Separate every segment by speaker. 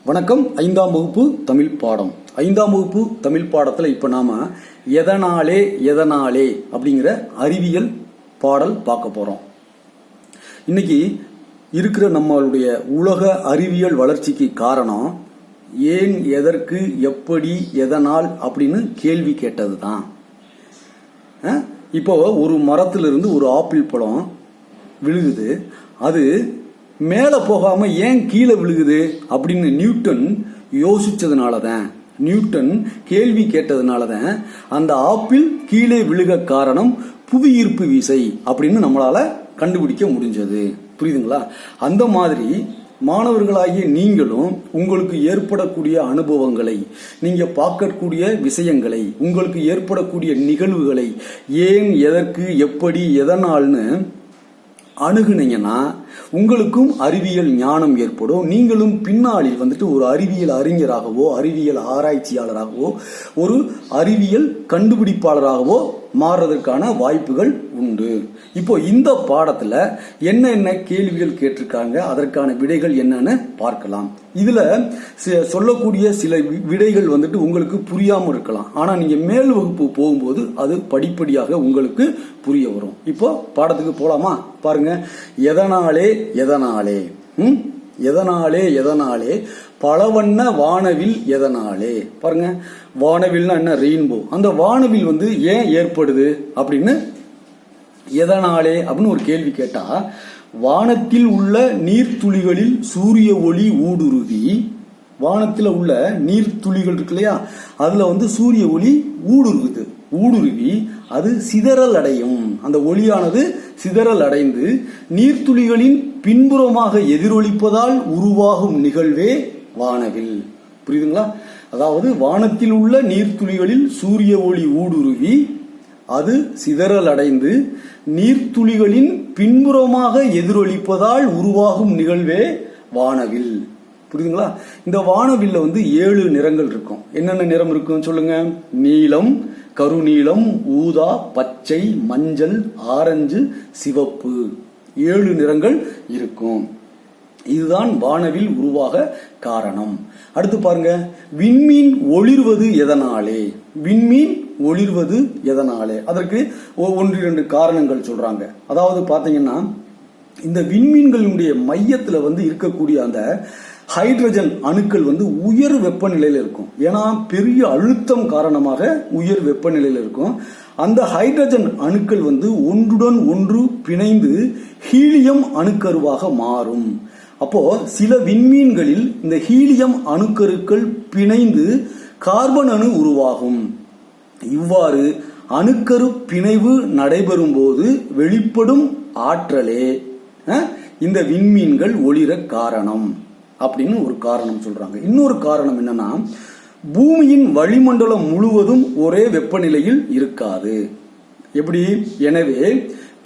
Speaker 1: வணக்கம். 5ஆம் வகுப்பு தமிழ் பாடம். 5ஆம் வகுப்பு தமிழ் பாடத்தில் இப்போ நாம எதனாலே அப்படிங்கிற அறிவியல் பாடல் பார்க்க போறோம். இன்னைக்கு இருக்கிற நம்மளுடைய உலக அறிவியல் வளர்ச்சிக்கு காரணம் ஏன், எதற்கு, எப்படி, எதனால் அப்படின்னு கேள்வி கேட்டது தான். இப்போ ஒரு மரத்திலிருந்து ஒரு ஆப்பிள் பழம் விழுகுது. அது மேலே போகாம ஏன் கீழே விழுகுது அப்படின்னு நியூட்டன் யோசிச்சதுனாலதான், நியூட்டன் கேள்வி கேட்டதுனாலதான் அந்த ஆப்பிள் கீழே விழுக காரணம் புவி ஈர்ப்பு விசை அப்படின்னு நம்மளால கண்டுபிடிக்க முடிஞ்சது. புரியுதுங்களா? அந்த மாதிரி மாணவர்களாகிய நீங்களும் உங்களுக்கு ஏற்படக்கூடிய அனுபவங்களை, நீங்க பார்க்கக்கூடிய விஷயங்களை, உங்களுக்கு ஏற்படக்கூடிய நிகழ்வுகளை ஏன், எதற்கு, எப்படி, எதனால்னு அணுகுனீங்கன்னா உங்களுக்கும் அறிவியல் ஞானம் ஏற்படும். நீங்களும் பின்னாளில் ஒரு அறிவியல் அறிஞராகவோ, அறிவியல் ஆராய்ச்சியாளராகவோ, ஒரு அறிவியல் கண்டுபிடிப்பாளராகவோ மாறுறதுக்கான வாய்ப்புகள் உண்டு. இப்போ இந்த பாடத்துல என்ன கேள்விகள் கேட்டிருக்காங்க, அதற்கான விடைகள் என்னன்னு பார்க்கலாம். இதுல சொல்லக்கூடிய சில விடைகள் உங்களுக்கு புரியாம இருக்கலாம். ஆனா நீங்க மேல் வகுப்பு போகும்போது அது படிப்படியாக உங்களுக்கு புரிய வரும். இப்போ பாடத்துக்கு போலாமா? பாருங்க. எதனாலே பலவண்ண வானவில் எதனாலே. பாருங்க, வானவில்னா என்ன? ரெயின்போ. அந்த வானவில் ஏன் ஏற்படுது அப்படின்னு எதனாலே அப்படின்னு ஒரு கேள்வி கேட்டா, வானத்தில் உள்ள நீர்த்துளிகளில் சூரிய ஒளி ஊடுருவி, வானத்தில் உள்ள நீர்த்துளிகள் இருக்கு இல்லையா, அதுல சூரிய ஒளி ஊடுருவி அது சிதறல் அடையும். அந்த ஒளியானது சிதறல் அடைந்து நீர்த்துளிகளின் பின்புறமாக எதிரொலிப்பதால் உருவாகும் நிகழ்வே வானவில். புரியுதுங்களா? அதாவது வானத்தில் உள்ள நீர்த்துளிகளில் சூரிய ஒளி ஊடுருவி அது சிதறல் அடைந்து நீர்த்துளிகளின் பின்புறமாக எதிரொலிப்பதால் உருவாகும் நிகழ்வே வானவில். புரியுதுங்களா? இந்த வானவில்ல 7 நிறங்கள் இருக்கும். என்னென்ன நிறம் இருக்கும் சொல்லுங்க? நீலம், கருநீலம், ஊதா, பச்சை, மஞ்சள், ஆரஞ்சு, சிவப்பு. 7 நிறங்கள் இருக்கும். இதுதான் வானவில் உருவாக காரணம். அடுத்து பாருங்க, விண்மீன் ஒளிர்வது எதனாலே? விண்மீன் ஒளிர்வது எதனாலே? அதற்கு 1-2 காரணங்கள் சொல்றாங்க. அதாவது பாத்தீங்கன்னா, இந்த விண்மீன்களுடைய மையத்துல இருக்கக்கூடிய அந்த ஹைட்ரஜன் அணுக்கள் உயர் வெப்பநிலையில இருக்கும். ஏன்னா பெரிய அழுத்தம் காரணமாக உயர் வெப்பநிலையில இருக்கும். அந்த ஹைட்ரஜன் அணுக்கள் ஒன்றுடன் ஒன்று பிணைந்து ஹீலியம் அணுக்கருவாக மாறும். அப்போ சில விண்மீன்களில் இந்த ஹீலியம் அணுக்கருக்கள் பிணைந்து கார்பன் அணு உருவாகும். இவ்வாறு அணுக்கரு பிணைவு நடைபெறும் போது வெளிப்படும் ஆற்றலே இந்த விண்மீன்கள் ஒளிர காரணம் அப்படின்னு ஒரு காரணம் சொல்றாங்க. இன்னொரு காரணம் என்னன்னா, பூமியின் வளிமண்டலம் முழுவதும் ஒரே வெப்பநிலையில் இருக்காது. எப்படி? எனவே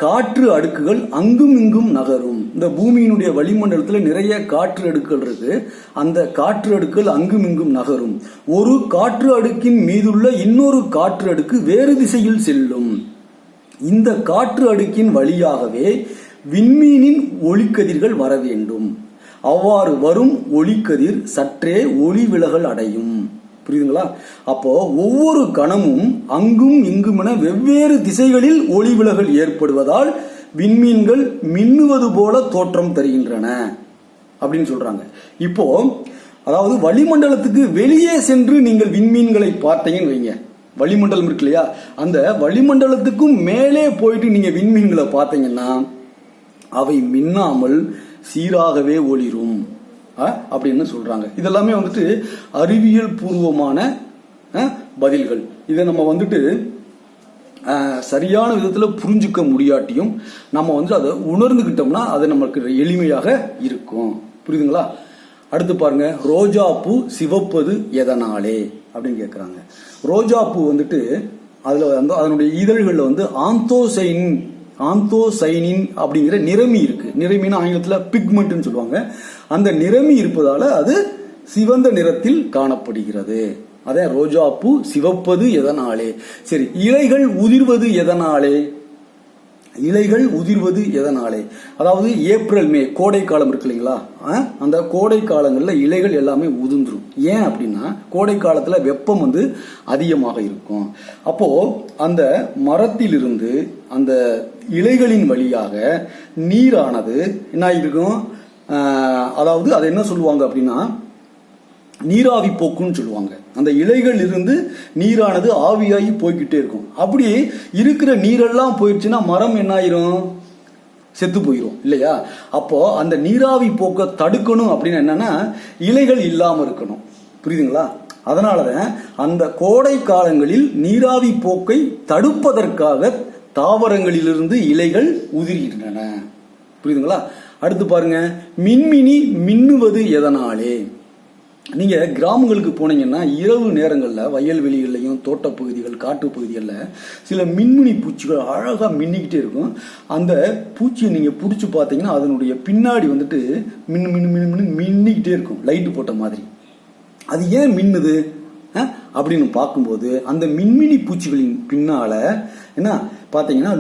Speaker 1: காற்று அடுக்குகள் அங்கும் இங்கும் நகரும். இந்த பூமியினுடைய வளிமண்டலத்தில் நிறைய காற்று அடுக்குகள் இருக்கு. அந்த காற்று அடுக்குகள் அங்கும் இங்கும் நகரும். ஒரு காற்று அடுக்கின் மீதுள்ள இன்னொரு காற்று அடுக்கு வேறு திசையில் செல்லும். இந்த காற்று அடுக்கின் வழியாகவே விண்மீனின் ஒளிக்கதிர்கள் வர வேண்டும். அவ்வாறு வரும் ஒளிக்கதிர் சற்றே ஒளி விலகல் அடையும். புரியுதுங்களா? அப்போ ஒவ்வொரு கணமும் அங்கும் இங்கும் என வெவ்வேறு திசைகளில் ஒளி விலகல் ஏற்படுவதால் விண்மீன்கள் மின்னுவது போல தோற்றம் தருகின்றன அப்படின்னு சொல்றாங்க. இப்போ அதாவது வளிமண்டலத்துக்கு வெளியே சென்று நீங்கள் விண்மீன்களை பார்த்தீங்கன்னு வைங்க, வளிமண்டலம் இருக்கு இல்லையா, அந்த வளிமண்டலத்துக்கும் மேலே போயிட்டு நீங்க விண்மீன்களை பார்த்தீங்கன்னா அவை மின்னாமல் சீராகவே ஒளிரும் அப்படின்னு சொல்றாங்க. இதெல்லாமே அறிவியல் பூர்வமான பதில்கள். இதை நம்ம சரியான விதத்துல புரிஞ்சுக்க முடியாட்டியும் நம்ம அதை உணர்ந்துகிட்டோம்னா அது நமக்கு எளிமையாக இருக்கும். புரியுதுங்களா? அடுத்து பாருங்க, ரோஜா பூ சிவப்பது எதனாலே அப்படின்னு கேக்குறாங்க. ரோஜா பூ அதுல அதனுடைய இதழ்கள்ல ஆந்தோசைனின் அப்படிங்கிற நிறமி இருக்கு. நிறமின்னு ஆங்கிலத்துல பிக்மெண்ட் சொல்லுவாங்க. அந்த நிறமி இருப்பதால அது சிவந்த நிறத்தில் காணப்படுகிறது. அதே ரோஜா பூ சிவப்பது எதனாலே? சரி, இலைகள் உதிர்வது எதனாலே? இலைகள் உதிர்வது எதனாலே? அதாவது ஏப்ரல் மே கோடை காலம் இருக்கு இல்லைங்களா, அந்த கோடை காலங்களில் இலைகள் எல்லாமே உதிர்ந்துரும். ஏன் அப்படின்னா கோடை காலத்துல வெப்பம் வந்து அதிகமாக இருக்கும். அப்போ அந்த மரத்திலிருந்து அந்த இலைகளின் வழியாக நீரானது என்ன இருக்கும், அதாவது அதை என்ன சொல்லுவாங்க அப்படின்னா நீராவி போக்குன்னு சொல்லுவாங்க. அந்த இலைகள் இருந்து நீரானது ஆவியாகி போய்கிட்டே இருக்கும். அப்படி இருக்கிற நீரெல்லாம் போயிடுச்சுன்னா மரம் என்ன ஆயிரும், செத்து போயிடும் இல்லையா? அப்போ அந்த நீராவி போக்க தடுக்கணும் அப்படின்னு என்னன்னா இலைகள் இல்லாம இருக்கணும். புரியுதுங்களா? அதனாலதான் அந்த கோடை காலங்களில் நீராவி போக்கை தடுப்பதற்காக தாவரங்களிலிருந்து இலைகள் உதிர்கின்றன. புரியுதுங்களா? அடுத்து பாருங்க, மின்மினி மின்னுவது எதனாலே? நீங்க கிராமங்களுக்கு போனீங்கன்னா இரவு நேரங்களில் வயல்வெளிகள்லையும் தோட்டப்பகுதிகள் காட்டு பகுதிகளில் சில மின்மினி பூச்சிகள் அழகா மின்னிக்கிட்டே இருக்கும். அந்த பூச்சியை நீங்க பிடிச்சி பார்த்தீங்கன்னா அதனுடைய பின்னாடி வந்துட்டு மின்னு மின்னு மின்னு மின்னிக்கிட்டே இருக்கும், லைட்டு போட்ட மாதிரி. அது ஏன் மின்னுது அப்படின்னு பார்க்கும்போது அந்த மின்மினி பூச்சிகளின் பின்னால என்ன பார்த்தீங்கன்னா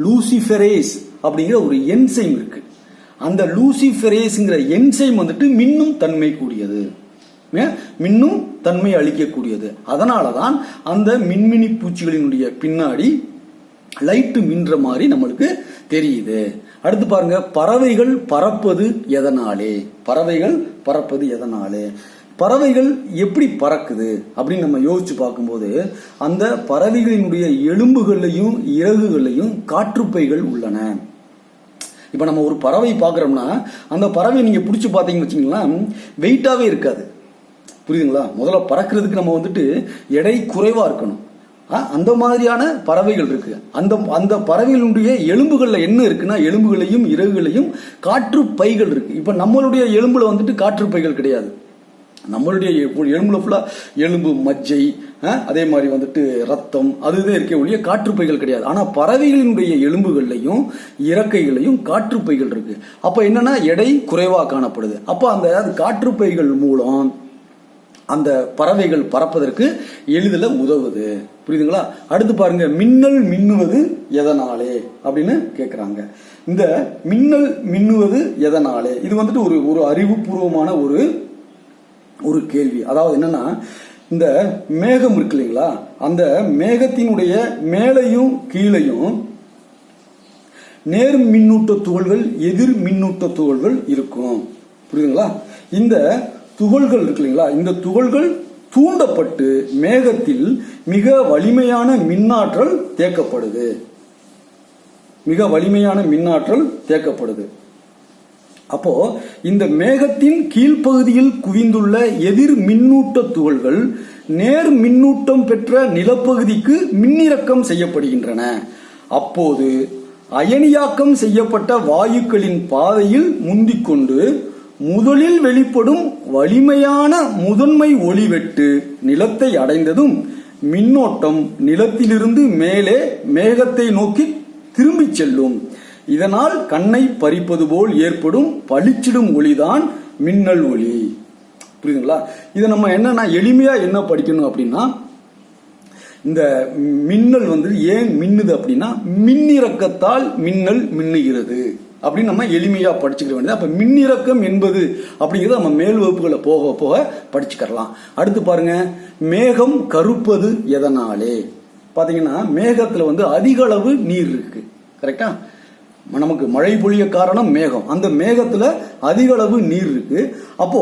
Speaker 1: லூசிஃபெரேஸ் அப்படிங்கிற ஒரு என்சைம் இருக்கு. அந்த லூசிஃபெரேஸ்ங்கிற என்சைம் வந்துட்டு மின்னும் தன்மை கூடியது, மின்னும் தன்மை அளிக்கக்கூடியது. அதனாலதான் அந்த மின்மினி பூச்சிகளினுடைய பின்னாடி லைட்டு மின்ற மாதிரி நம்மளுக்கு தெரியுது. அடுத்து பாருங்க, பறவைகள் பறப்பது எதனாலே? பறவைகள் பறப்பது எதனாலே? பறவைகள் எப்படி பறக்குது அப்படின்னு நம்ம யோசிச்சு பார்க்கும்போது அந்த பறவைகளினுடைய எலும்புகள்லையும் இறகுகள்லையும் காற்றுப்பைகள் உள்ளன. இப்ப நம்ம ஒரு பறவை பார்க்கறோம்னா அந்த பறவை நீங்க பிடிச்சி பார்த்தீங்கன்னு வச்சுங்களா வெயிட்டாவே இருக்காது. புரியுதுங்களா? முதல்ல பறக்கிறதுக்கு நம்ம வந்துட்டு எடை குறைவா இருக்கணும். அந்த மாதிரியான பறவைகள் இருக்கு. அந்த பறவைகளுடைய எலும்புகள்ல என்ன இருக்குன்னா எலும்புகளையும் இறகுகளையும் காற்று பைகள் இருக்கு. இப்ப நம்மளுடைய எலும்புல வந்துட்டு காற்று பைகள் கிடையாது. நம்மளுடைய எலும்புல ஃபுல்லா எலும்பு, மஜ்ஜை, அதே மாதிரி வந்துட்டு ரத்தம், அதுதான் இருக்க ஒழிய காற்றுப்பைகள் கிடையாது. ஆனா பறவைகளினுடைய எலும்புகள்லையும் இறக்கைகளையும் காற்றுப்பைகள் இருக்கு. அப்ப என்னன்னா எடை குறைவா காணப்படுது. அப்ப அந்த காற்றுப்பைகள் மூலம் அந்த பறவைகள் பறப்பதற்கு எளிதில் உதவுது. புரியுதுங்களா? அடுத்து பாருங்க, மின்னல் மின்னுவது எதனாலே அப்படின்னு கேட்கிறாங்க. இந்த மின்னல் மின்னுவது எதனாலே இது வந்துட்டு ஒரு அறிவுபூர்வமான ஒரு கேள்வி. அதாவது என்னன்னா இந்த மேகம் இருக்கு இல்லைங்களா, அந்த மேகத்தினுடைய மேலையும் கீழையும் நேர் மின்னூட்ட துகள்கள் எதிர் மின்னூட்ட துகள்கள் இருக்கும். புரியுதுங்களா? இந்த துகள்கள் இருக்கு இல்லைங்களா, இந்த துகள்கள் தூண்டப்பட்டு மேகத்தில் மிக வலிமையான மின்னாற்றல் தேக்கப்படுது. அப்போ இந்த மேகத்தின் கீழ்ப்பகுதியில் குவிந்துள்ள எதிர் மின்னூட்ட துகள்கள் நேர் மின்னூட்டம் பெற்ற நிலப்பகுதிக்கு மின்னிறக்கம் செய்யப்படுகின்றன. அப்போது அயனியாக்கம் செய்யப்பட்ட வாயுக்களின் பாதையில் முந்திக்கொண்டு முதலில் வெளிப்படும் வலிமையான முதன்மை ஒளிவெட்டு நிலத்தை அடைந்ததும் மின்னோட்டம் நிலத்திலிருந்து மேலே மேகத்தை நோக்கி திரும்பிச் செல்லும். இதனால் கண்ணை பறிப்பது போல் ஏற்படும் பளிச்சிடும் ஒளிதான் மின்னல் ஒளி. புரியுதுங்களா? இதை நம்ம என்னன்னா எளிமையா என்ன படிக்கணும் அப்படின்னா இந்த மின்னல் வந்து ஏன் மின்னுது அப்படின்னா மின்னிறக்கத்தால் மின்னல் மின்னுகிறது அப்படின்னு நம்ம எளிமையா படிச்சுக்க வேண்டியது. அப்ப மின்னிறக்கம் என்பது அப்படிங்கிறது நம்ம மேல் வகுப்புகளை போக போக படிச்சுக்கலாம். அடுத்து பாருங்க, மேகம் கருப்பது எதனாலே? பாத்தீங்கன்னா மேகத்துல வந்து அதிக அளவு நீர் இருக்கு. கரெக்டா? நமக்கு மழை பொழிய காரணம் மேகம். அந்த மேகத்துல அதிக அளவு நீர் இருக்கு. அப்போ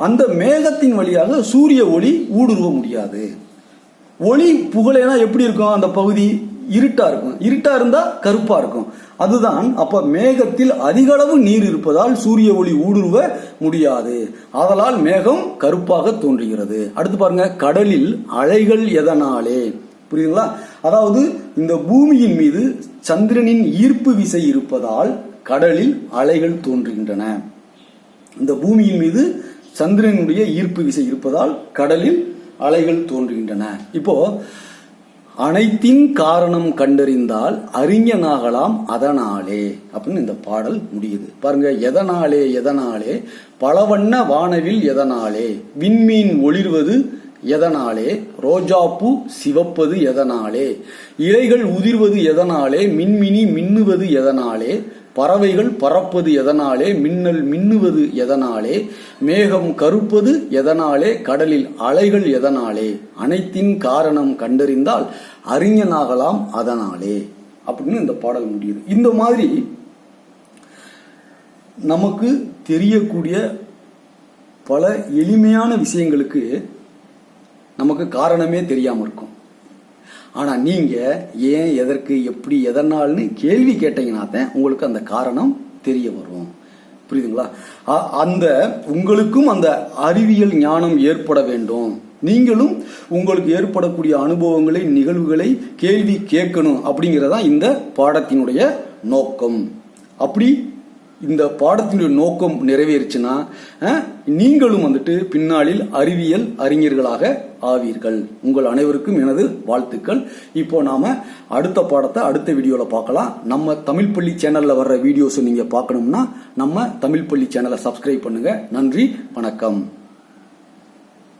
Speaker 1: அந்த மேகத்தின் வழியாக சூரிய ஒளி ஊடுருவ முடியாது. ஒளி புகழேனா எப்படி இருக்கும்? அந்த பகுதி இருட்டா இருக்கும். இருட்டா இருந்தா கருப்பா இருக்கும். அதுதான் அப்ப மேகத்தில் அதிக அளவு நீர் இருப்பதால் சூரிய ஒளி ஊடுருவ முடியாது. ஆதலால் மேகம் கருப்பாக தோன்றுகிறது. அடுத்து பாருங்க, கடலில் அலைகள் எதனாலே? புரியுதுங்களா? அதாவது இந்த பூமியின் மீது சந்திரனின் ஈர்ப்பு விசை இருப்பதால் கடலில் அலைகள் தோன்றுகின்றன. இந்த பூமியின் மீது சந்திரனுடைய ஈர்ப்பு விசை இருப்பதால் கடலில் அலைகள் தோன்றுகின்றன. இப்போ அனைத்தின் காரணம் கண்டறிந்தால் அறிஞனாகலாம் அதனாலே அப்படின்னு இந்த பாடல் முடியுது. பாருங்க, எதனாலே பலவண்ண வானவில் எதனாலே, விண்மீன் ஒளிர்வது எதனாலே? ரோஜாப்பூ சிவப்பது எதனாலே? இலைகள் உதிர்வது எதனாலே? மின்மினி மின்னுவது எதனாலே? பறவைகள் பறப்பது எதனாலே? மின்னல் மின்னுவது எதனாலே? மேகம் கருப்பது எதனாலே? கடலில் அலைகள் எதனாலே? அனைத்தின் காரணம் கண்டறிந்தால் அறிஞனாகலாம் அதனாலே அப்படின்னு இந்த பாடல் முடியுது. இந்த மாதிரி நமக்கு தெரியக்கூடிய பல எளிமையான விஷயங்களுக்கு நமக்கு காரணமே தெரியாம இருக்கும். ஆனா நீங்க ஏன், எதற்கு, எப்படி, எதனால்னு கேள்வி கேட்டீங்கன்னா தான் உங்களுக்கு அந்த காரணம் தெரிய வரும். புரியுதுங்களா? அந்த உங்களுக்கும் அந்த அறிவியல் ஞானம் ஏற்பட வேண்டும். நீங்களும் உங்களுக்கு ஏற்படக்கூடிய அனுபவங்களை, நிகழ்வுகளை கேள்வி கேட்கணும் அப்படிங்கறதா இந்த பாடத்தினுடைய நோக்கம். அப்படி இந்த பாடத்தினுடைய நோக்கம் நிறைவேறுச்சுன்னா நீங்களும் வந்துட்டு பின்னாளில் அறிவியல் அறிஞர்களாக ஆவீர்கள். உங்கள் அனைவருக்கும் எனது வாழ்த்துக்கள். இப்போ நாம அடுத்த பாடத்தை அடுத்த வீடியோல பார்க்கலாம். நம்ம தமிழ் பள்ளி சேனல்ல வர்ற வீடியோஸ் நீங்க பார்க்கணும்னா நம்ம தமிழ் பள்ளி சேனலை சப்ஸ்கிரைப் பண்ணுங்க. நன்றி, வணக்கம்.